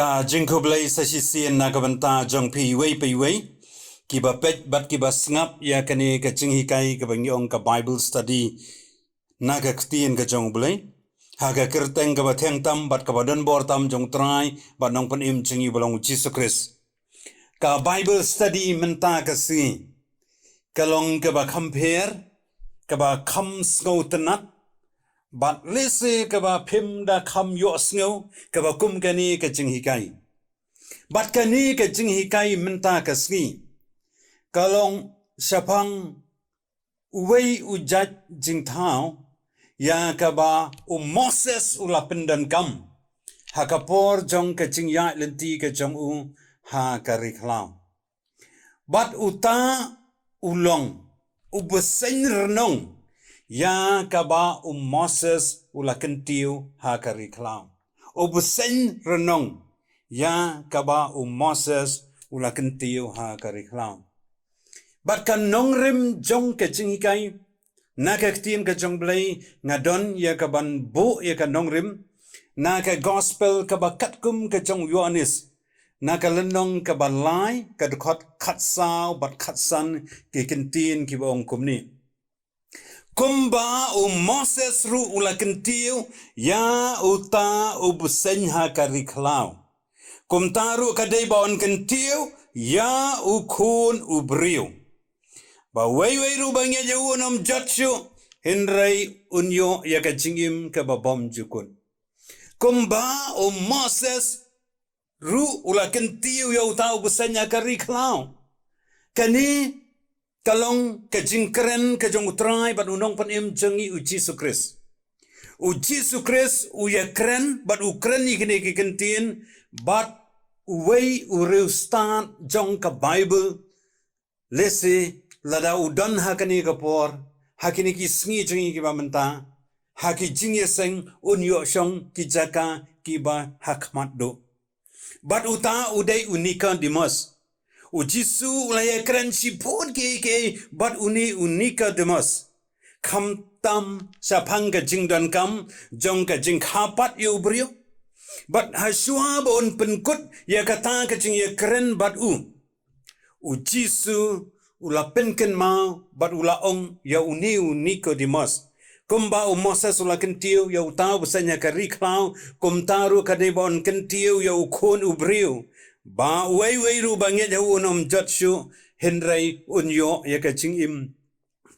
Ka jingko blai sasisian na kabanta jong pi wei ki ba pet bat ki ba sngap ya kane ka jinghi kai ka bangyong ka Bible study na ka ktien ka jong blai ha ka kirteng ka ba theng tam bat ka ba don bor tam jong trai bat nong pan im jingi bolong Jesus Christ ka Bible study menta ka si kalong ka ba compare ka ba kham sngau tanat bat lese ka ba phim da kham yo sngo ka ba kum kani ka jing hikai bat kani ka jing hikai menta ka sngi kalong sapang uwei ujat jing thao ya ka ba Moses ula pendan kam ha ka por jong ka jing ya lenti ka jong u ha ka riklau bat uta ulong ubesen renong ya kaba Moses ula kentiu ha kariklau obusen renong ya kaba Moses ula kentiu ha kariklau bat kan nongrim jong ke jingikai na ka ktien ka jong blai ngadon ya kaban bo ya ka nongrim na ka gospel ka ba katkum ka jong Yohanes na ka lenong ka ba lai ka dukhat khatsau bat khatsan ke kentien ki bong kumni kumba Moses ru ula kentiu ya uta ubuseng ha kariklau kumtaru kadai baon kentiu ya ukun ubriu ba wei ru bangya jau nom jatsu hinrai unyo ya ka jingim ka babom jukun kumba Moses ru ula kentiu ya uta ubuseng ha kariklau kani kalong ka jingkren ka jong utrai bat unong pan im jengi u Jesus Christ. U Jesus Christ u ya kren bat u kren ni kene ki kentin bat uwei u reustan jong ka Bible lese lada u don ha kani ka por ha kini ki sngi jengi ki ba menta ha ki jingye seng un yo shong ki jaka ki ba hakmat do. Bat uta udai unika dimos. Ujisu ulaya keren si pun ke bat unika demas kam tam sapang ka jingdan kam jong ka jing khapat yu brio bat hasua bon penkut ya kata ka jing ya keren bat ujisu ula penken mau bat ula ong ya unika demas kumba Moses ula kentiu ya utau besanya ka riklau kumtaru ka debon kentiu ya ukon ubrio ba wei ru bangya jau unom jatsu henrai unyo ya ka im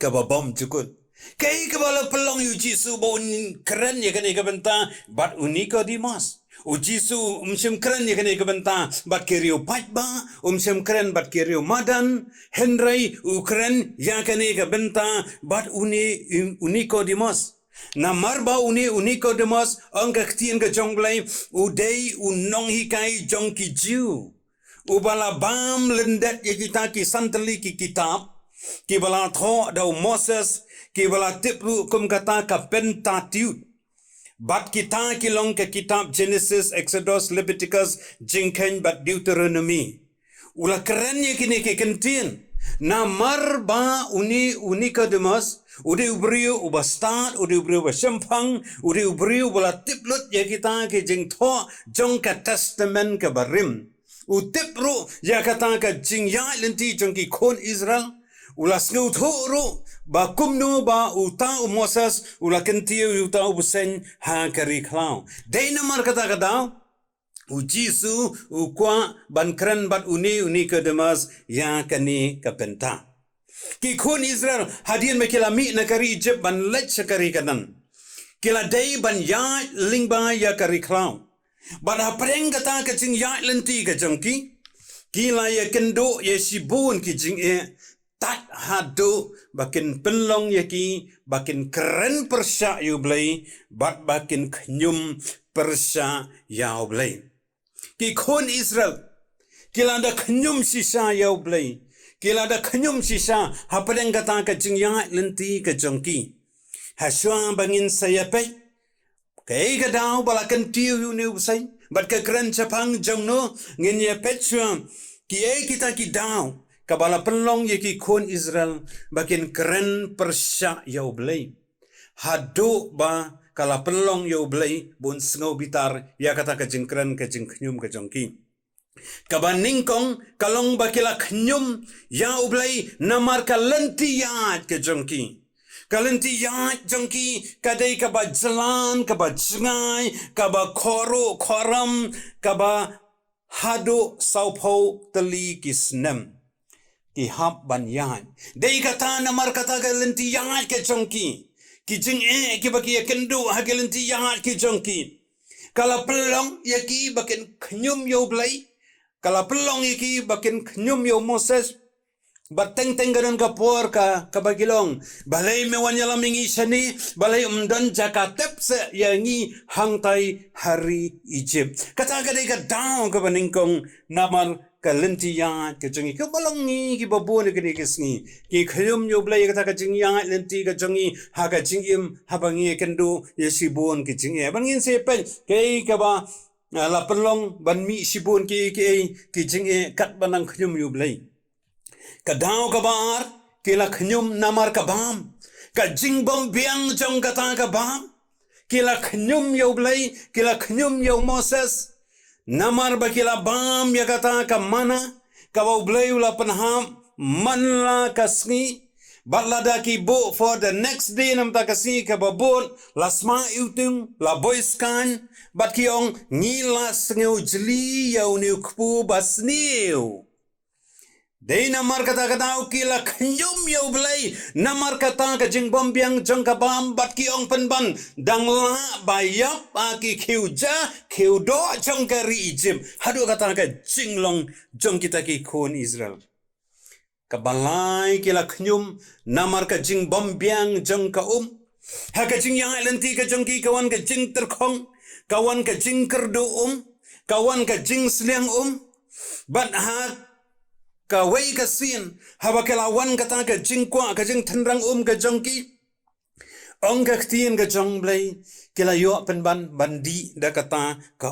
ka babom jukut kai ka bala pelong yu jisu bon keren ya ka benta bat unika dimas u jisu umsim keren ya ka benta bat kirio pat ba umsim keren bat kirio madan henrai u keren ya ka benta bat unika dimas na marba uniko demas angka ktien ka jong blai udei unong hikai jong ki jiu ubala bam lendet ye kita ki santali ki kitab ki bala tho da Moses ki bala tipru kum kata ka Pentateuch bat kita ki long ka kitab Genesis Exodus Leviticus jingken bat Deuteronomy ula keren ye kini ki kentin na marba unika demas ude ubrio ubastat ude ubrio basempang ude ubrio bala tiplut ya kita ke jing tho jong ka testament ka barim utipru ya kata ka jing ya lenti jong ki kon Israel ula sngau thoro ba kumno ba uta Moses ula kentiu uta ubusen ha kari klau dei namar kata ujisu ukwa ban kren bat unika demas ya kani kapenta ki kun Israel hadian mekila mi nakari Egypt ban lech sakari kanan kila day ban ya lingba ya kari klau ban apreng kata ka jing ya lenti ka jangki kila ya kendo ya sibun ki jing tat hado bakin penlong ya ki bakin keren persya yu blai bat bakin knyum persya ya blai ki kun Israel kila da knyum sisa ya blai kila da kanyum sisa hapadeng kata ka jingya lenti ka jongki haswa bangin saya pe kai ka daw balakan tiu yu ne usai bat ka kran chapang jongno ngin ya petwa ki kita ki daw ka bala penlong ye ki kon Israel bakin keren persya ya blai hado ba kala pelong yo blai bun sngau bitar ya kata ka jingkran ka jingknyum ka jongki kaba ningkong kalong bakila knyum ya ublai namar ka lentiyat ka jongki kalentiyat jongki kadai kaba jalan kaba jengai kaba khoro khoram kaba hado saupau teli kisnem ki hap ban yan dei kata namar kata kalentiyat ka jongki ki jing ki baki kendu ha kalentiyat ki jongki kala pelong yaki bakin knyum yo blai kala pelong yaki bakin knyum yo Moses bateng tenggaran kapor ka kabagilong balai mewanya lamingi sani balai umdan jakatep se yangi hangtai hari Egypt kata kadai ka down ka baningkong namar kalentiya ka jongi ka balongi ki babon ka ni kisngi ki khyum yo blai kata ka jingya lenti ka jongi ha ka jingim habangi kendo yesibon ki jingya bangin se pen kai ka ba la pelong ban mi sibon ki jingye kat banang khyum yo blai kadau kabar kila knyum namar kabam ka jingbom biang jong kata kabam kila knyum yo blai kila knyum yo Moses namar bakila bam ya kata ka mana ka blai ula panham manla kasni balada ki bo for the next day nam ta kasi ka babon lasma utung la boys kan bat kiong ngila sneu jli yo ni kpu basniu dei namar kata kata kila knyum yo blai namar kata ka jingbom biang jong ka bam bat ki ong penban dang la bayap aki khiuja khiudo jong ka ri Egypt hadu kata ka jinglong jong kita ki khon Israel ka balai kila knyum namar ka jingbom biang jong ka ha ka jing yang lenti ka jong ki kawan ka jing terkhong kawan ka jing kerdo kawan ka jing sliang bat ha ka wei ka sin haba kala wan kata ka jingkwa ka jing thanrang ka jongki ong ka ktien ka jong blai kila yo penban bandi da kata ka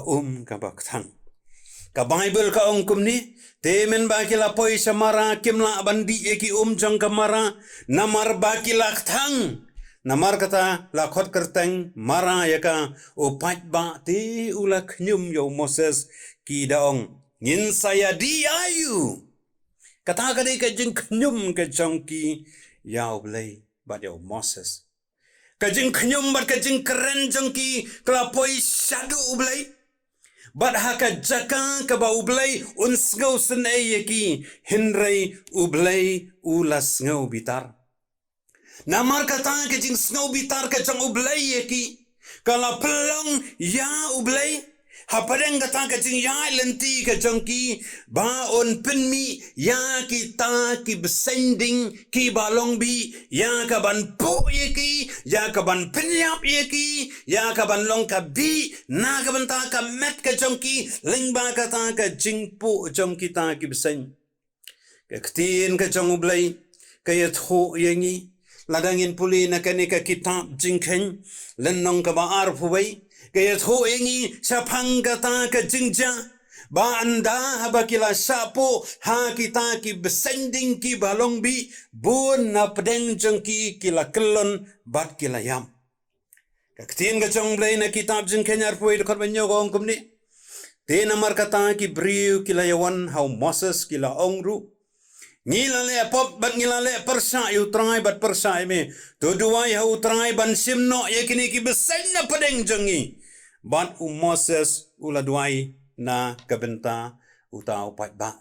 ka bak thang ka bible ka ong kumni temen ba kila poi samara kimla bandi eki jong kamara namar ba kila thang namar kata la khot kerteng mara yaka o pat ba te ula knyum yo Moses ki daong ngin saya di ayu kata kadai ka jing knyum ka jongki yau blai bat yo Moses ka jing knyum bat ka jing keren jongki klapoi shadu blai bat ha ka jaka ka ba blai unsgau senai yaki hinrei blai ulas ngau bitar namar kata ka jing ngau bitar ka jong blai yaki kala pelong ya blai hapadeng kata ka jing ya lenti ka jongki ba on penmi ya kita ki besending ki balong bi ya ka ban po yeki ya ka ban penyap yeki ya ka ban long ka bi na ka ban ta ka met ka jongki lingba kata ka jing po jongki ta ki beseng ka ktin ka jong blai ka yat ho yengi ladangin puli na ka ni ka kitab jingkhen lenong ka ba arfuwai kaya tho engi sa panggata ka jingja ba anda haba kila sapo ha kita ki besending ki balong bi bun na pedeng jengki kila kelon bat kila yam ka ktien ka jong blai na kitab jing kenyar puai de korbanyo gong kumni te namar kata ki briu kila yawan how Moses kila ongru ngila le pop bat ngila le persa yu trai bat persa me to duai how trai ban simno yakini ki beseng na pedeng jengi bat Moses ula duai na kabenta utau pat ba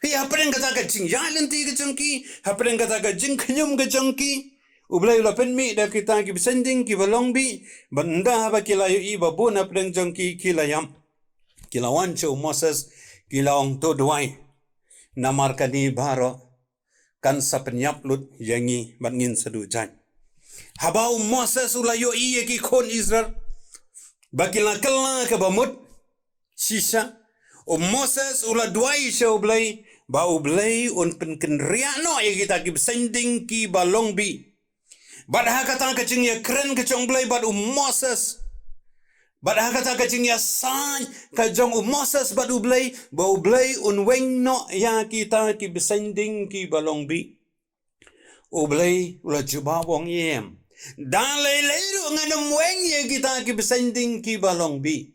hi hapren kata ka jing ya lenti ka jengki hapren kata ka jing knyum ka jengki ublai ula penmi da kita ki besending ki balong bi banda ba kila yu i babu na pedeng jengki kila yam kila wan cho Moses kila ong to duai namar kani baro kan sapenyap lut yangi bangin sadu jan habau Moses ula yo i ki khon Israel bakila kala ka bamut sisa o Moses ula duai show blai ba ublai on penken riano ya kita ki sending ki balong bi bad ha kata ka jing ya kren ka jong blai bad Moses bad ha kata ka jing ya san ka jong Moses bad ublai ba ublai on weng no ya kita ki sending ki balong bi ublai ula juba wong yem Dalai leru nganam weng ye kita ki besending ki balong bi.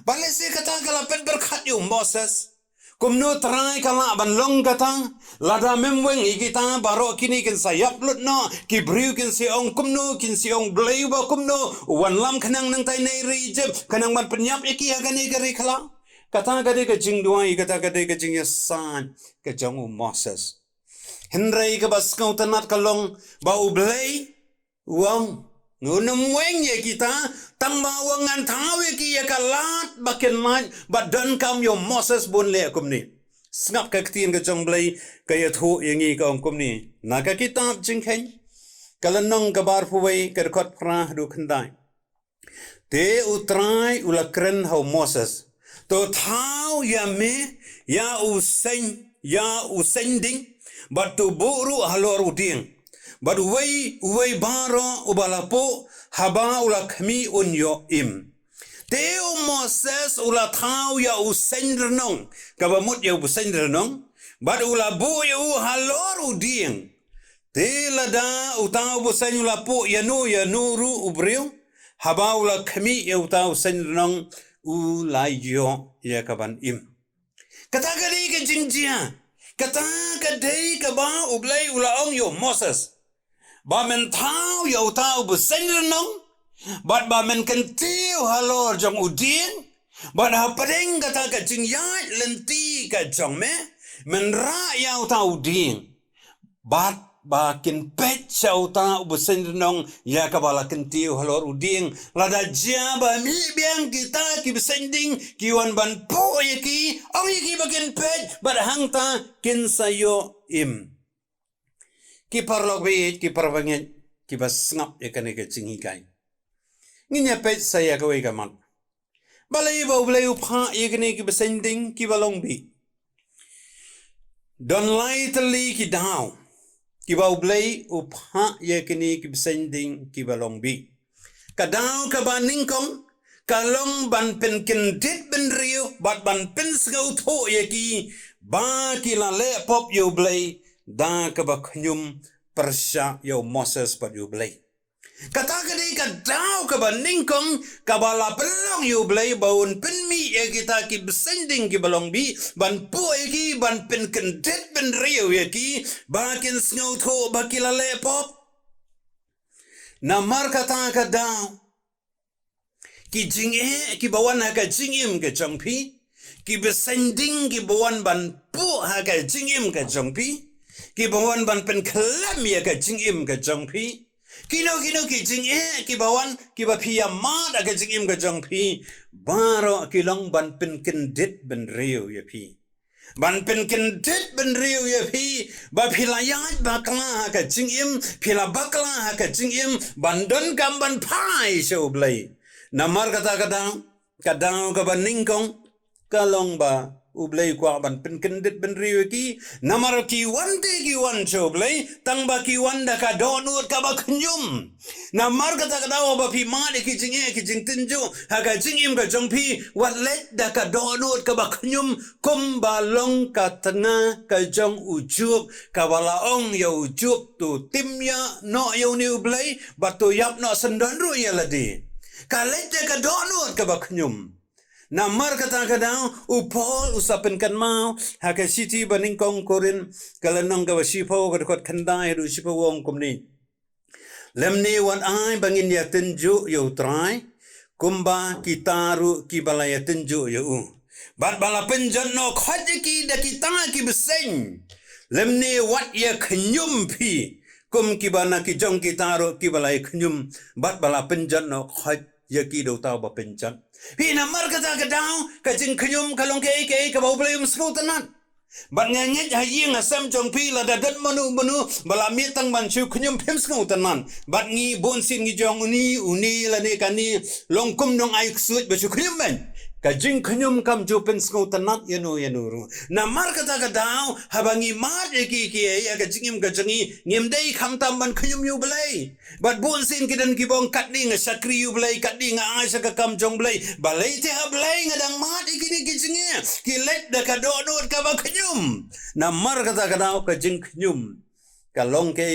Balese kata kalapet berkat yu Moses. Kumno try kala ban long kata lada memweng kita baro kini kin sayap lut no ki briu kin si ong kumno kin si ong bleu ba kumno wan lam kanang nang tai nei rejep kanang ban penyap iki agane gari kala kata gade ke jing duai kata gade ke jing yasan ke jong Moses Henry ke bas kau tanat kalong ba ublei wang ngunum weng ye kita tang bawangan tawe ki ye kalat bakin man badan kam yo Moses bun le kum ni snap ka tin ka jong blai ka ye thu ye ngi ka kum ni na ka kitab jing khen kalanong ka bar puwei ka khot pra du khandai te utrai ulakren ho Moses to thau ya me ya usen ding batu buru halor uding But way baro ubalapo haba ula kami unyo im. Teo Moses ula tau ya usendrenong kabamut ya usendrenong. But ula bo ya halor uding. Te lada utau busen ula po ya nuru ubriu haba ula kami ya utau usendrenong ulayo ya kaban im. Kata kali ke jingjia. Kata kadai kaba ublay ula ong yo Moses. Ba men tau yo tau besendrenong bat ba men kentiu halor jong udien bat ha padeng kata ka jing yai lenti ka jong me men ra yo tau udien bat ba kin pet chau tau besendrenong ya ka bala kentiu halor udien lada ja ba mi biang kita ki besending ki wan ban po yeki au yeki bakin pet bat hang ta kin sayo im ki parlok be ki parwanget ki basngap ya kane ke chingi kai nginya pet saya ka we ka mat balai ba ulai upha ye kane ki basending ki balong bi don lightly ki down ki ba ulai upha ye kane ki basending ki balong bi ka daw ka baning kong kalong ban pen ken dit ben rio bat ban pen sgau tho ye ki ba ki la le pop yo ulai da ka ba khnyum persya yo Moses pa yo blay kata kadi ka daw ka ba ningkong ka ba la pelong yo blay baun penmi e kita ki besending ki balong bi ban po e ki ban pen kendet ben rio ye ki ba kin sngow tho ba ki la le pop na mar kata ka daw ki jing e ki bawan ha ka jingim ke changpi ki besending ki bawan ban po ha ka jingim ke changpi ki bawan ban pen kelam ya ka jingim ka jongpi kino ki jing ki bawan ki ba pia ma da ka jingim ka jongpi baro ki long ban pen kendit ben rio ya pi ban pen kendit ben rio ya pi ba pilayat bakla ka jingim pila bakla ka jingim bandon kam ban pai so blai namar kata kadang ka ban ningkong kalong ba ublay kwa ban pen kendit ben rio ki namar ki wan cho blay tang ba ki wan da ka donut ka ba knyum namar kata ba pi ma de ki jing tinju ha ka jingim ka jongpi wat let da ka donut ka ba knyum kum ba long ka tanga ka jong ujup ka bala ong yo ujup tu timya no yo ni ublay ba to yap no sendon ru ya ladi ka let da ka donut ka ba knyum Namar kata kadang upol usapin kan mau haka siti baning kong korin kalanong ka wasipo kadakot kandai du sipo wong kumni lemni wan ai bangin ya tenju yo try kumba kitaru ki balaya tenju yo bat bala penjon no khwaje ki da kita ki beseng lemni wat ya knyum pi kum ki bana ki jong kitaru ki balaya knyum bat bala penjon no khwaj ya ki do tau ba penjon Pina mar kata kadang kajing knyum kalong ke ka bau blay umsku tanan ban ngangit haying asam jong pi la dadat manu bala mitang ban chu knyum pemsku tanan bat ngi bonsin ngi jong uni la ne kani longkum nong ai ksut ba chu knyum ban kajing knyum kam ju pemsku tanan yanu ru na mar kata kadang habangi mar ki ya kajing ngim dei kham tam ban knyum yu blay bat bonsin kidan ki bong katning sakri yu blay katning ai sa ka kam jong blay balai te ha blay ngadang mat ikini kijinge ki let da ka donut ka ba knyum na mar kata kajing knyum kalong ke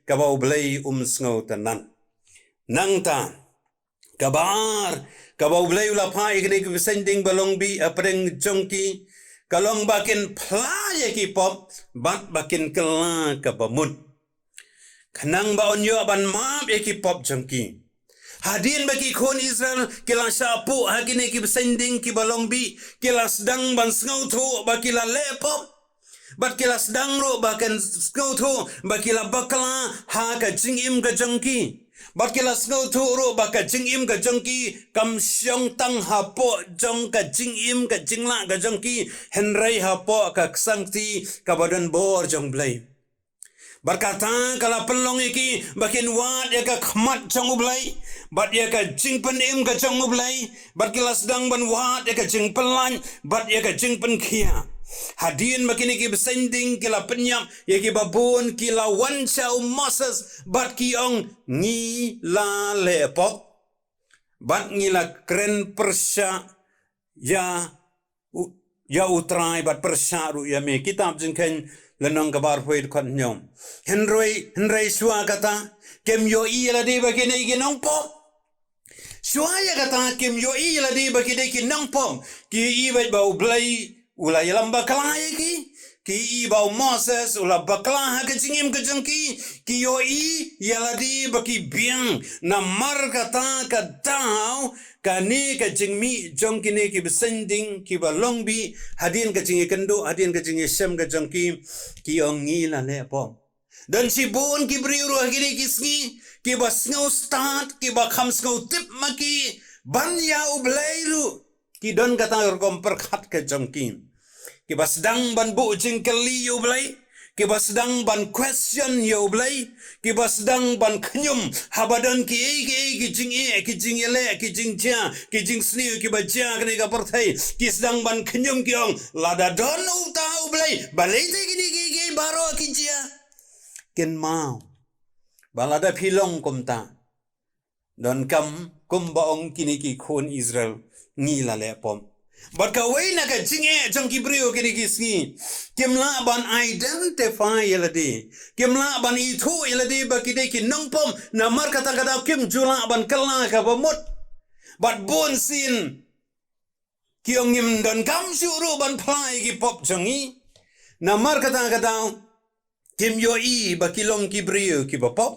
ka ba blay sngo tanan nang ta kabar kabau blai ula phai kini ki sending balong bi apreng jongki kalong bakin playa ki pop bat bakin kela kabamut kanang ba onyo ban map ki pop jongki hadin bagi kon Israel kila sapu hagine ki sending ki balong bi kila sedang ban sngau tho ba kila lepop bat kila sedang ro bakan sngau tho ba kila bakla ha ka jingim ka jongki bat kila sngau tho ro ba ka jingim ka jongki kam syong tang ha po jong ka jingim ka jingla ka jongki henrai ha po ka sangti ka badan bor jong blai berkata kalau pelong iki bakin wat ya ka khmat jong ublai bat ya ka jing pen im ka jong ublai bat kila sedang ban wat ya ka jing pelan bat ya ka jing pen kia hadin makin iki besending kila penyap ya ki babun kila wan chau Moses bat ki ong ngi la lepok bat ngi la kren persya ya utrai bat persya ru ya me kitab jingken lenong kabar poit kon nyom henroi sua kata kem yo i la de bagene iki nong pom sua ya kata kem yo i la de bagene iki nong pom ki i bau blai ula yalam bakla ki i bau Moses ula bakla ha kecingim kejengki ki yo i yaladi baki biang na mar kata kadau kani kejingmi jong kini ki besending ki balong bi hadin kejingi kendo hadin kejingi sem kejengki ki ongi la le pom dan si bon ki briuru hagini kisngi ki basngau start ki bakham sngau tip maki ban ya ublairu ki don kata kom perkhat ke jongki ki basdang ban bu jingkeli yo blai ki basdang ban question yo blai ki basdang ban knyum habadan ki jing ele ki jing cha ki jing sni ki baja kene ka perthai ki sedang ban knyum ki ong lada don u ta u blai balai te ki baro ki cha ken mau balada philong komta don kam kumbaong kini ki khon Israel ngi la le pom bat ka wei na ka jinge jong ki brio kini ki sngi kimla ban identify yelade kimla ban ithu yelade ba ki de ki nong pom na mar kata kata kim jula ban kala ka bamut bat bon sin ki ongim don kam suru ban phai ki pop jongi na mar kata kata kim yo i ba ki long ki brio ki ba pop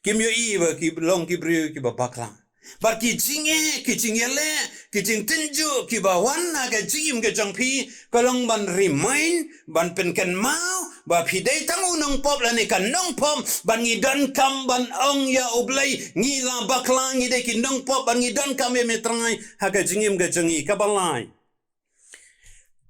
kim yo i ba ki long ki brio ki ba bakla bar ki jingele ki jing tenju ki bawan na ka jim ke jangpi kalong ban remind ban penken mau ba pidai tangu nong pop la ne kan nong pom ban ngi dan kam ban ong ya oblai ngi la bakla ngi de ki nong pop ban ngi dan kam me metrai ha ka jingim ke jangi ka balai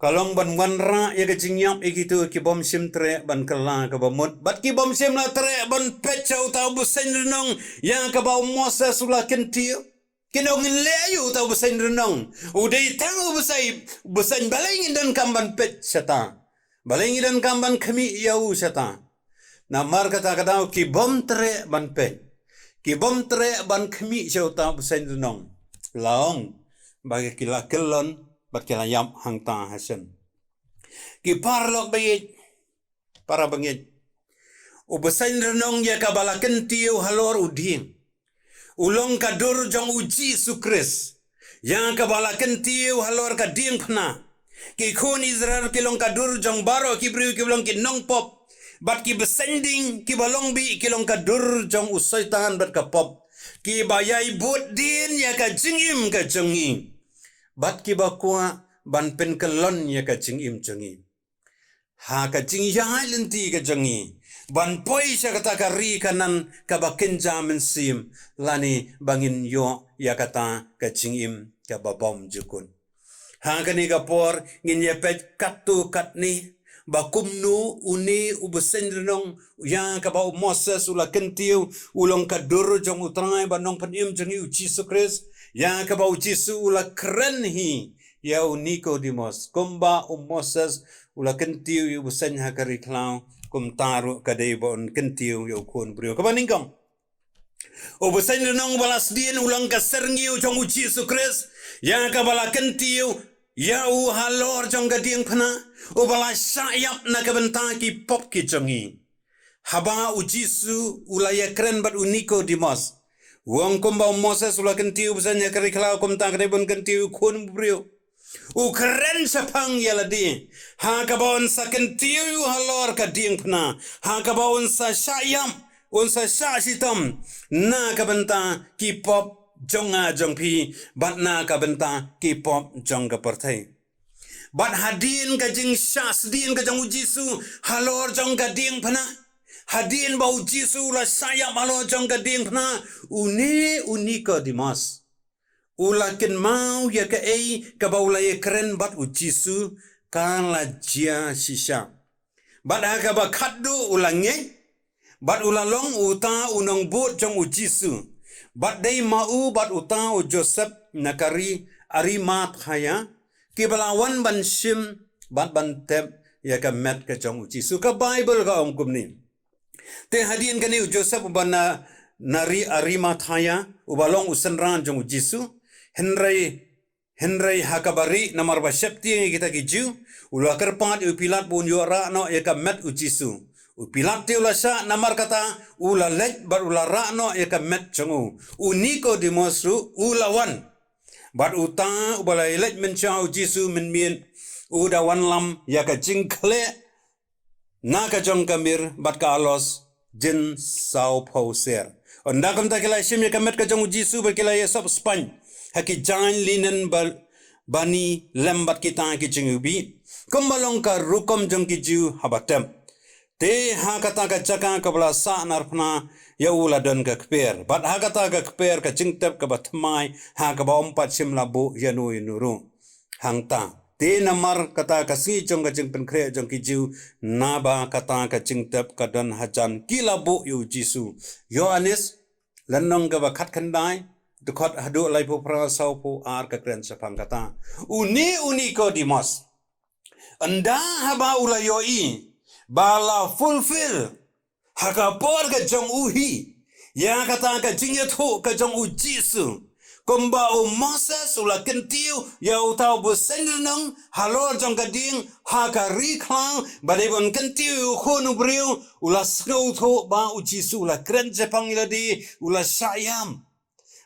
kalong ban wanra ya ke jingyap ikitu ki bom sim tre ban kala ka bamut bat ki bom sim la tre ban pechau ta busen renong ya ka ba Moses ula kentiu kinong leyu ta busen renong udai tangu busen baleng dan kamban pech sata baleng dan kamban khami yau sata namar kata kata ki bom tre ban pech ki bom tre ban khami chau ta busen renong laong bagi kila kelon bat kila yam hang ta hasen ki parlok bayit para bangit ubasain renong ya kabala kentiu halor uding ulong kadur jong uji sukris yang kabala kentiu halor kading phna ki khon Israel kilong kadur jong baro ki briu ki long ki nong pop bat ki besending ki balong bi kilong kadur jong usaitan bat ka pop ki bayai bot din ya ka jingim ka jongi bat ki bakwa ban pen kelon ya ka jingim jongi ha ka jing ya lenti ka jongi ban poi sya kata ka ri kanan ka bakin jamin sim lani bangin yo ya kata ka jingim ka babom jukun ha ka ni ka por ngin ya pet katu katni bakumnu uni ubesen renong ya ka ba Moses ula kentiu ulong ka dur jong utrai banong panim jongi uji sukris ya ka ba uji su ula krenhi ya Nicodemus kumba Moses ula kentiu yu busen ha ka riklau kum taru kadai bon kentiu yu kun brio ka baningkam o busen renong balas dien ulang ka serngiu jong uji sukris ya ka bala kentiu ya u halor jong gading phana o bala sayap na ka bentaki pop ki jongi haba uji su ula ya kren bat Nicodemus Wong kumba Moses ula kentiu besanya keriklau kum tak rebon kentiu kun brio. Ukeren sapang yaladi. Ha kabon sa kentiu halor kading pna. Ha kabon sa syayam. Unsa syasitam. Na kabenta kipop jonga jongpi. Bat na kabenta kipop jong kapartai. Bat hadin kajing syas din kajang ujisu. Halor jong kading pna. Hadin bau Jisu la sayap halor jong kading pna. Uni ko dimas. Ulakin mau ya ke kabau la keren bat ujisu kan la jia sisa. Bat ha ba khaddu ulange. Bat ulalong uta unong but jong ujisu. Bat dei mau bat uta u Joseph nakari arimat haya. Kibalawan ban sim bat ban tep ya ka met ka jong ujisu ka Bible ka kum ni. Te hadin kani Joseph ubana nari Arimathaya ubalong usenran jong Jisu Henry hakabari namar basyapti kita kiju ula kerpat upilat bun yora no eka met ujisu upilat te ula sa namar kata ula lej bar ula ra no eka met jongu uniko dimosru ulawan bat uta ubala lej mencha ujisu menmien uda wan lam yaka jingkle Naka jong kamir bat ka alos jin sao pauser. Onda kam ta kila shim ya kamet ka jong Jisu ba kila yesop Spany. Haki jain linen bani lembat kita ki jingubi. Kumbalong ka rukom jong ki ju habatem. Te ha kata ka jaka ka bala sa narpna ya ula don ka kper. Bat ha kata ka kper ka jingtep ka batmai ha ka ba ompat shim labu yanu yunuru. Hangta. Te namar kata kasi jong ka jing penkre jong kiju naba kata ka jing tep ka don hajan kilabu yu Jisu. Yohanes lanong ka bakat kandai dukot hadu lai po pra sau po ar ka kren sapang kata. Uni ko dimos. Anda haba ula yoi bala fulfill hakapor ka jong uhi. Ya kata ka jing yatu ka jong u Jisu. Kumba o Moses ula kentiu ya utau busendnong halor jong kading hakari klang badebon kentiu khonu briu ula snow tho ba ujisu ula kren Jepang iladi ula sayam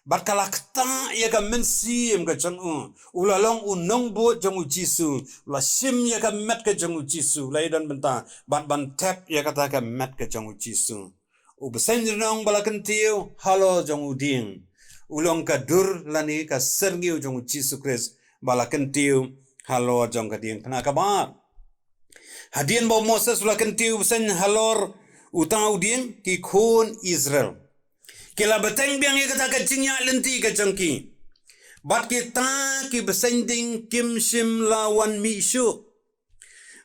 bat kalakta ya ka mensi em ka jong ula long unong bo jong ujisu ula sim ya ka met ka jong ujisu laidan benta bat ban tap ya kata ka met ka jong ujisu u busendnong bala kentiu halor jong uding ulong ka dur lani ka sergiu jong Jisu Kris bala kentiu halor jong ka ding pna kabar hadien bo Moses ula kentiu sen halor utau ding ki khun Israel kila beteng biang ye kata ka jingya lenti ka jongki bat kita ki besending kim sim lawan mishu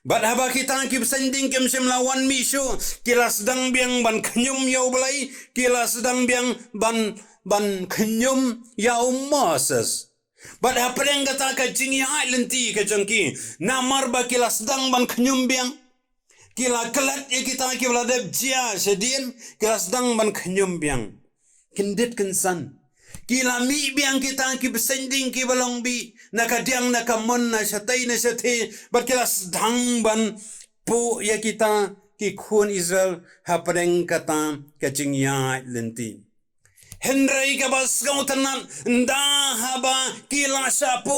bat haba kita ki besending kim sim lawan mishu kila sedang biang ban kenyum yau belai kila sedang biang ban kenyum yau Moses. Bat hapreng kata ka jingi lenti ka jongki. Namar ba kila sedang ban kenyum biang. Kila kelat ya kita kila deb jia sedin. Kila sedang ban kenyum biang. Kendit kensan. Kila mi biang kita ki besending ki balong bi. Nakadiang nakamon na syatay na syatay. Bat kila sedang ban po ya kita ki khun Israel hapreng kata ka jingi lenti. Henry ka bas kau tenan nda haba kila sapu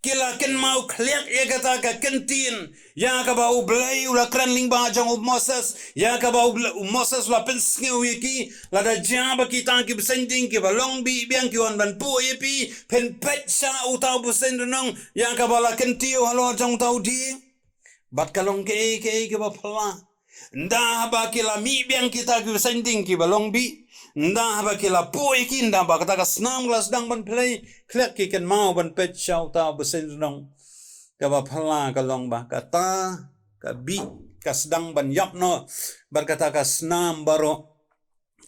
kila ken mau kliak ya kata ka kentin ya ka ba ublai ula kran ling ba jong Moses ya ka ba Moses la penski wiki la da jaba kita ki besending ki balong bi biang ki wan ban pu yepi pen pet sa utau besendong ya ka ba la kentiu halo jong tau di bat kalong ke ba pala nda haba kila mi biang kita ki besending ki balong bi nda haba kila poi ki nda ba kata ka snam glas dang ban play klek ki ken mau ban pet chau ta besen nong ka ba phala ka long ba kata ka bi ka sedang ban yap no bar kata ka snam baro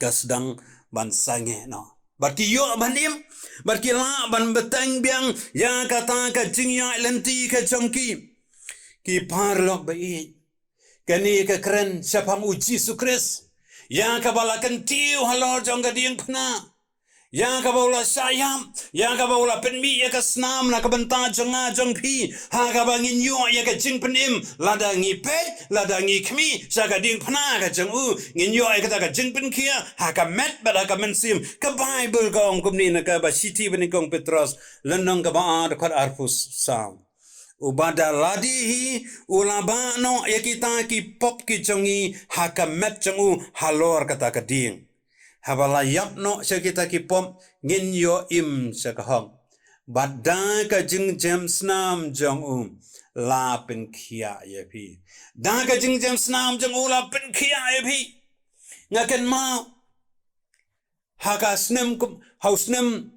ka sedang ban sange no bar ki yo ban im bar ki la ban betang biang ya kata ka jingya lenti ka jongki ki parlok ba i kani ka kren sapang uji Jisu Kris ya kabalakan tiu halor jong gading pna yang kabaula sayam, yang kabaula penmi ya kasnam na kabanta jonga jongpi, ha kabangin yo ya ka jing penim, lada ngi pet, lada ngi kmi, saka ding pana ka jongu, ngin yo ya ka jing pen kia, ha ka met bada ka mensim, ka Bible ka ong kumni na ka ba city bani kong Petros, lenong ka ba ad khat arfus sam. Ubada ladihi ulabano ya kita ki pop ki jongi, ha ka met jongu halor kata ka ding. Habala yapno sa kita kipom ngin yo im sa kahong. Badang ka jing James nam jong la pen kia ye pi. Da ka jing James nam jong la pen kia ye pi. Ngaken ma haka snem kum hausnem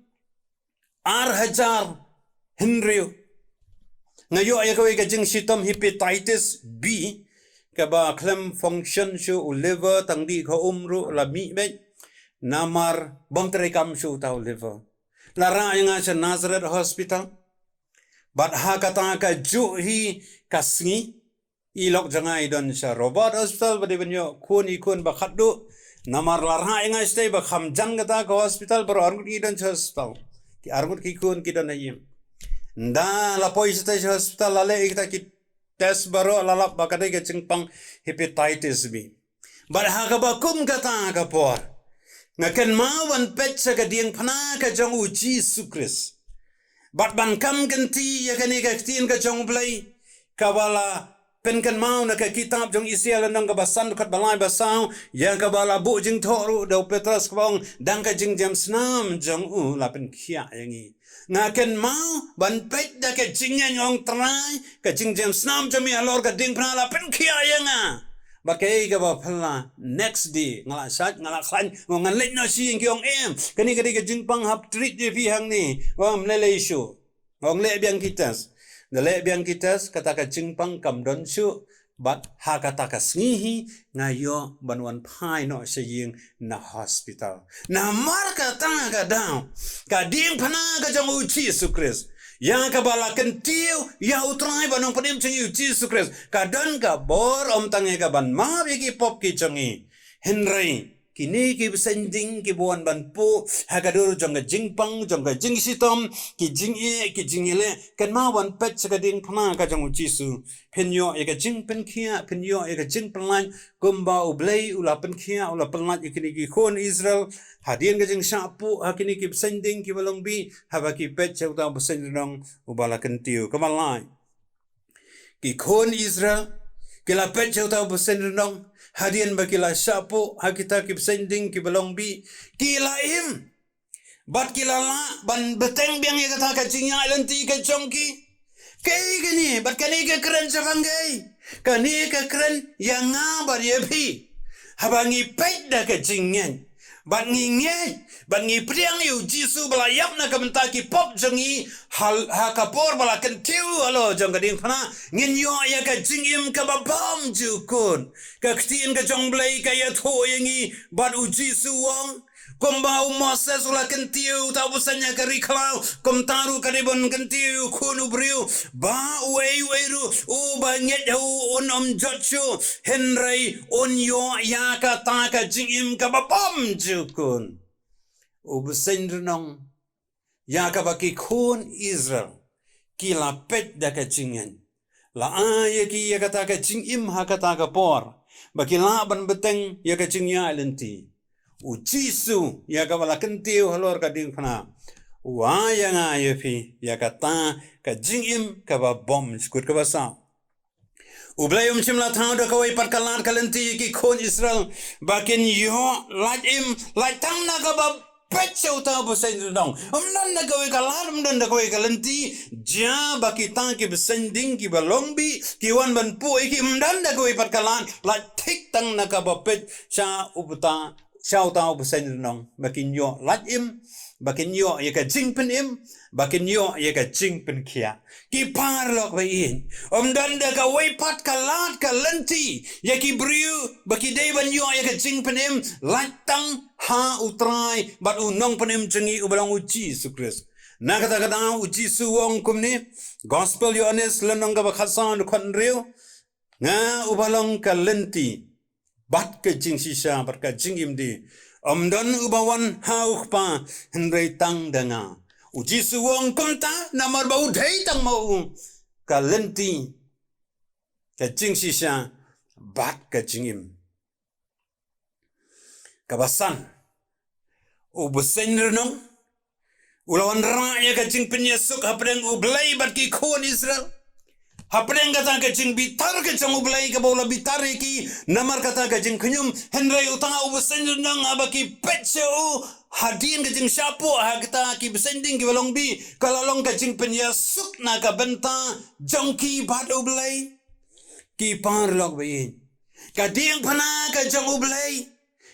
hajar Henry. Ngayo ay ka jing sitom hepatitis B ka ba klem function shu liver tangdi ko umru la mi be. Namar bom terekam su tau liver. Lara yang sa Nazareth Hospital. Bat ha kata ka juhi kasngi. Ilok jangai don sa Robert Hospital. Badi banyo kun ikun bakaddu. Namar lara yang stay bakham jang kata ka hospital. Baru armut ki don sa hospital. Ki armut ki kun ki don ayim. Nda lapoi sa hospital lale kita ki test baru lalap bakadai ka cingpang hepatitis B. Bat ha ka bakum kata ka por. Ngaken mawan pet sa kadiang pana ka jong Jesus Christ. Bat ban kam ganti ya kani ka tin ka jong blay kabala pen kan mau na ka kitab jong Israel nang ka basan kat balai basau ya kabala bu jing thoru do Petrus kong dang ka jing James nam jong la pen khia yangi. Ngaken mau ban pet da ka jing yang trai ka jing James nam jami alor ka ding pana la pen khia yanga. Bakai ka ba phala next day ngala sat ngala khan ngan let no si ngiong kani ka jingpang hap treat je pi hang ni wam le shu ngong le biang kitas the le biang kitas kata ka jingpang kam don shu bat ha kata ka snihi ngayo banwan phai no saying na hospital na mar kata ka down ka ding phana ka jong Jesus Christ. Yang kabalakan tiu ya utrai banong panim cengi Jesus Christ kadang ka bor om tangi ka ban ma ki pop ki cengi Henry kini ki sending ki buan ban pu hagadur jong jingpang jong jing sitom ki jing ile kan ma wan pet sakading phana ka jong Jesus penyo ya ka jing pen kia penyo ya ka jing penlan kumba ublay ula pen kia ula penlat ikini ki kon Israel hadian ka jing sapu hakini ki sending ki balong bi haba ki pet chauta besendong ubala kentiu kamalai ki kon Israel kila pet chauta besendong hadian bakila sapu hakita ki sending ki balong bi kila im bat kila la ban beteng biang ya kata ka jing ya lenti ka jongki kay gani bat kani ka keren sa bangay kani ka keren yang ngabar ya pi habangi pet da ka jingyan bat ngingay bat ngipriang yu jisu balayap na kamantaki pop jangi hal hakapor bala kentiu alo jong kading pana ngin yo ya ka jingim ka babam jukun ka ktiin ka jong blay ka ya tho yangi bat u jisu wong Kumbau Moses ula kentiu tabusanya kari kalau kumtaru karibon kentiu kunu briu ba weiru banyet om jotsu Henry onyo ya kata ka jingim ka babam jukun ubsendrong ya ka baki kun Israel kila pet da ka jingen la ya ki ya kata ka jingim ha kata ka por baki la ban beteng ya ka jingya lenti Ujisu ya kabala kentiu halor kading pana wa yang ayepi ya kata ka jingim ka ba bom skut ka basa ublayum simla thau da kawai parkalan kalenti ki kon Israel bakin yo lajim lajtang na ka ba pechau ta bosain dong amnan na kawai kalar amnan da kawai kalenti ja bakita ki besending ki balongbi ki wan ban pu ki amnan da kawai parkalan la tik tang na ka ba pech sa ubuta Sao tao besend nong bakin yo lajim bakin yo ya ka jing pen im bakin yo ya ka jing pen kia ki par lok bain dan da ka wai pat ka lat ka lenti ya ki briu baki dei ban yo ya ka jing pen im latang ha utrai bat unong pen im jengi ubalang uji sukres na kata kata uji suwong kumni gospel Yohanes lenong ka bakhasan kon riu nga ubalang ka lenti bat ke jing sisa bat ka jing im di don ubawan hau pa henrei tang danga uji suwong kumta namar bau dei tang mau ka lenti ka jing sisa bat ka jing im ka basan ubesen renong ulawan raya ka jing penyesuk hapreng ublai bat ki khon Israel hapreng kata ka jing bitar ka jang ublai ka bola bitar ki namar kata ka jing khunyum henrei utanga ubesen renong abaki petcheu hadin ka jing syapo hagta ki besending ki balong bi kalalong ka jing penyesuk na ka benta jongki bat ublai ki par lok bi ka ding phana ka jang ublai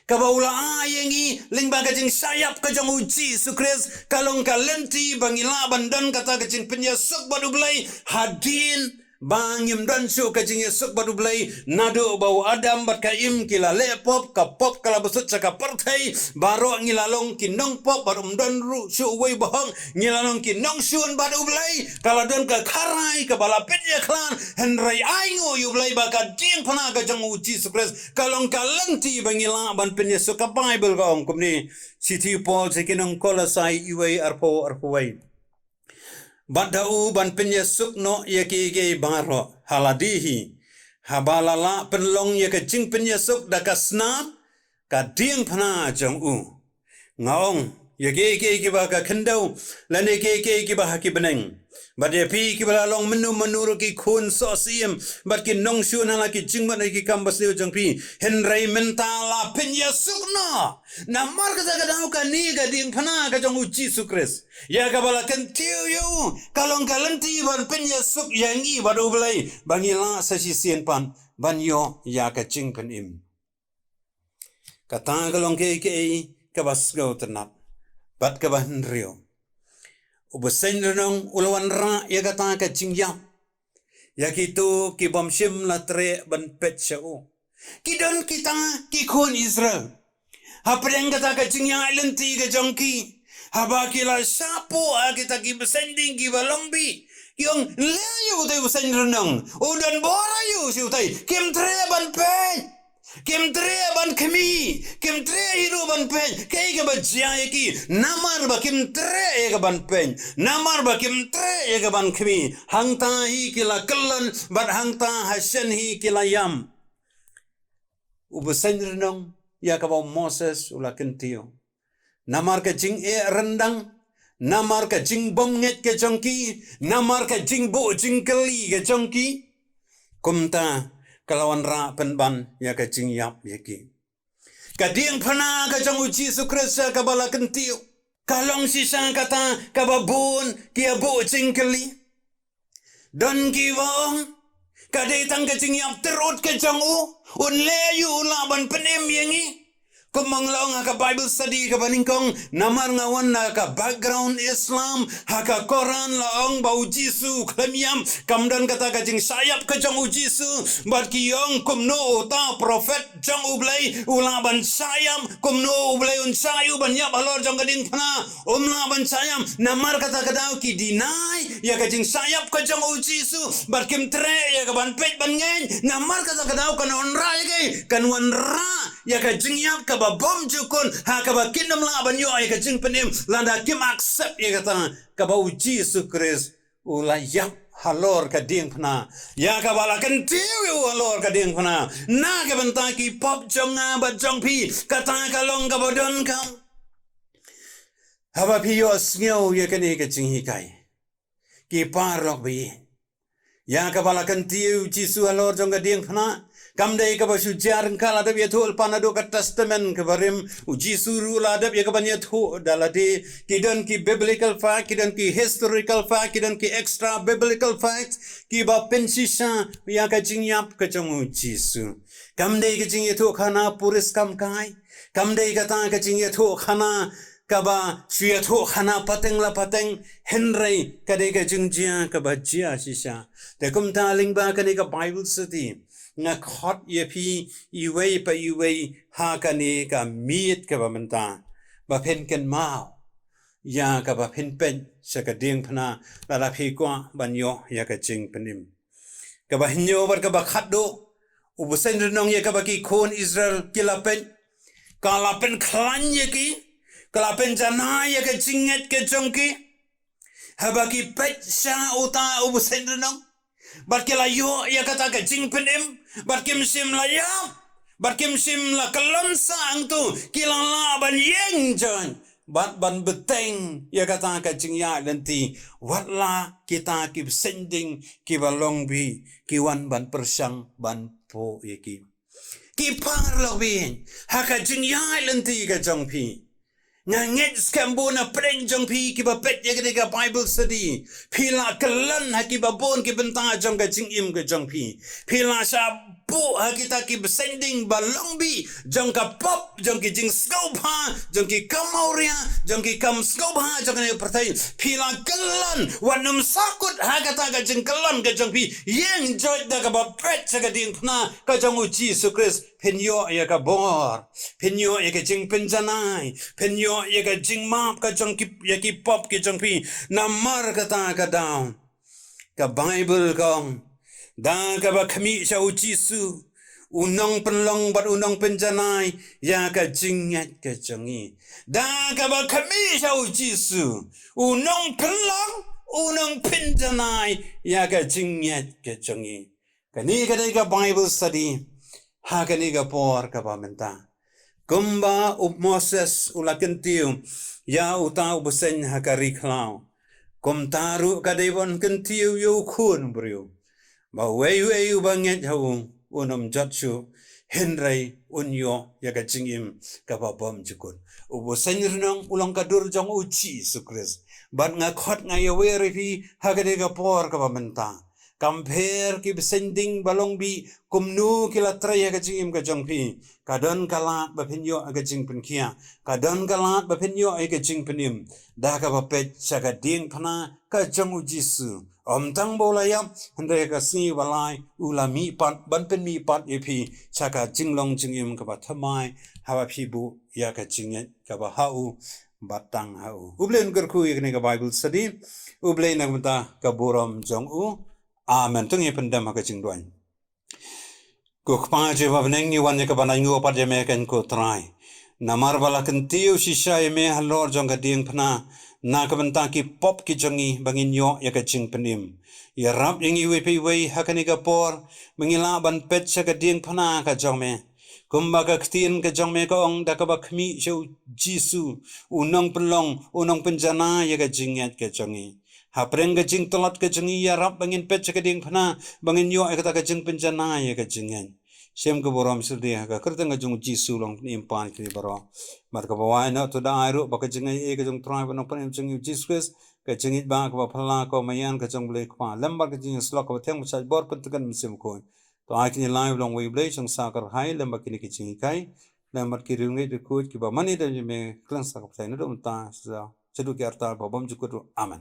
kabaula ayengi lingba kajing sayap kajang uji sukres kalong kalenti bangila bandan kata kajing penyesuk badublai hadin bangim dan su kajing yesuk badublai nado bau adam bat kaim kila lepop kapop kala besut caka partai baro ngilalong kinong pop barum dan ru su wei bahang ngilalong kinong sun badublai kala don ka karai ka bala petya klan henrai aingo yublai baka ding pana kajang uji sukres kalong kalenti bangila ban penyesuk ka bible ka ong kumni city paul sekinong kolosai iwei arpo wei Badau ban penyesuk no yaki ke baro haladihi habalala penlong yaka jing penyesuk dakasna ka ding phana jong u ngaong yaki ke ba ka khendau lane ke ba haki beneng bade pi ki bala long menu ki khun so sim bat ki nong shu na la ki jing ban ki kambas leu jong pi henrei mentala penyesuk no na mar ka dau ka ni ga ding phana ka jong u Jesus Christ ya ka bala kan tiu yu kalong kalanti ban penyesuk yangi badu belai bangila sasi sien pan ban yo ya ka jing pen im kata kalong ke ka bas go tenap bat ka ban rio ubesen renong ulawan ra ya kata ka jingyam ya kitu ki bomshim latre ban pet shau kidon kita ki khon Israel hapreng kata ka jingyam lenti ka jongki haba kila sapo kita ki besending ki balongbi yung layu tay besen renong udan borayu siutai kim tre ban pet kim tre ban khmi kim tre hiru ban pen kai ka bajya ki namar ba kim tre ka ban pen namar ba kim tre ka ban khmi hangta hi kila kallan bat hangta hasan hi kila yam ubesan renong ya ka ba Moses ula kentio namar ka jing rendang namar ka jing bom nget ke jongki namar ka jing bo jing kali ke jongki kumta kalawan ra penban ya ka jing yap yaki kading phana ka jong uji sukresa ka bala kentiu kalong sisa kata ka babun kia bo jing kali don ki wong kadai tang ka jing yap terut ka jong u un le yu la ban penem yangi kumang laong ka Bible study ka baningkong namar ngawan na ka background Islam haka Quran laong bau Jisu klemiam kamdan kata ka jing sayap ka jong Jisu bat kiyong kumno ta prophet jong ublai ulaban sayam kumno ublai un sayu ban yap alor jong kading phana ban sayam namar kata ka daw ki deny ya ka jing sayap ka jong Jisu bat kim tre ya ka ban pet ban ngen namar kata ka daw kan on ra kan wan ra ya ka jing yap ka bom jukun ha ka ba kingdom la ban yo ay ka jing penim landa kim accept ya kata ka ba Jesus Christ ula yap halor ka ding phna ya ka bala kan tiu halor ka ding phna na ka banta ki pop jonga ba jong pi kata ka long ka bodon ka haba pi yo snyo ya ka ni ka jing hi kai ki par lok bi ya ka bala kan tiu Jesus halor jong ka ding phna kamdai ka basu jarang kala da biatu panado ka testament ka barim uji suru la da ya ka banya thu dalade kidon ki biblical fact kidon ki historical fact kidon ki extra biblical fact ki ba pensisa ya ka jingyap ka chong uji su kamdai ka jingye thu khana puris kam kai kamdai ka ta ka jingye thu khana kaba suya thu khana pateng la pateng henrei ka de ka jingjia ka ba jia sisa de kum ta lingba ka ni ka Bible study nga khot ye phi iwei pa iwei ha ka ni ka miet ka ba manta ba phen ken mau ya ka ba phen pen sa ka ding phana la phi kwa ban yo ya ka ching penim ka ba hinyo bar ka ba khat do ubusen renong ya kabaki kon Israel kalapen klan ya ki kalapen jana ya ke jinget ke jongki habaki pet sha uta ubusen renong barkela yo ya kata ke jingpen barkim sim la ya barkim sim la kalam sang tu kilala ban yeng jan ban beteng ya kata ka jingya nanti watla kita ki sending ki balong bi ki wan ban persang ban po yaki ki par lo bi haka jingya nanti ka jongpi nganget skambona pren jongpi ki ba pet ya ka Bible study pila kalan haki ba bon ki benta jong ka jingim ka jongpi pila sa po hakita ki sending balong bi jong ka pop jong ki jing skopa jong ki kamauria jong ki kam skopa jong ni pertai pila kalan wanum sakut hakata ka jing kalan ka jongpi yeng joy da ka ba pet sa ka ding na ka jong uji Jesus Christ penyo ya ka bor penyo ya ka jing penjanai penyo ya ka jing map ka jong ki ya ki pop ki jong pi namar kata ka down ka Bible kong da ka ba khami sa ujisu unong penlong bat unong penjanai ya ka jingat ka jongi da ka ba khami sa ujisu unong penlong unong penjanai ya ka jingat ka jongi kani ka Bible study ha kani ka por ka ba menta kumba up Moses ulakentiu ya uta ubusen ha ka riklau kum taru ka devon kentiu yo kun brio ba wei banget hau unum jatsu henrai unyo ya ka jingim ka ba bom jukun ubo senyrnong ulang kadur jong uci sukres bat nga khot nga yaweri fi hagade ka por ka ba menta compare ki sending balong bi kumnu kila traya ka jingim ka jong pi kadon kalat ba pinyo ka jing pen kia kadon kalat ba pinyo ai ka jing penim da ka ba pet sa ka ding phana ka jong uji su om tang bola yam hande ka si walai ula mi pat ban pen mi pat epi chaka jinglong jingim ka ba thamai hawa phi bu ya ka jinget ka ba hau batang hau ublen gerku ikne ka Bible study ublen nagmata ka borom jong u amen tung ye pendam ka jingduan ko khpa je babneng ni wan ka banai ngo pat je me ken ko trai namar bala kentiu sisa ye me halor jong ka ding phna na kabanta ki pop ki jongi bangin yo ya ka ching penim ya rap yang iwe pe wei hakani ka por mengila ban pet sa ka ding phana ka jong me kumba ka ktin ka jong me ka ong da ka ba khmi cheu jisu unong pelong unong penjana ya ka jinget ka jongi ha preng ka jing tolat ka jongi ya rap bangin pet sa ka ding phana bangin yo ya ka jing penjana ya ka jingen sem ke borom sudi ka kerteng jung jisu long impan ki baro mat ka bawa na to da airu ba ka jingai e ka jung trai ba no pan jung jisus ka jingit ba ka phala ko mayan ka jung ble kwa lambar ka jing slok ka theng sa bor pun tukan sim ko to ai ki live long we ble jung sa kar hai lambar ki ki jing kai lambar ki rungai de ko ki ba mani da me klan sa ka sai na dum ta sa chedu ki arta ba bom jukur amen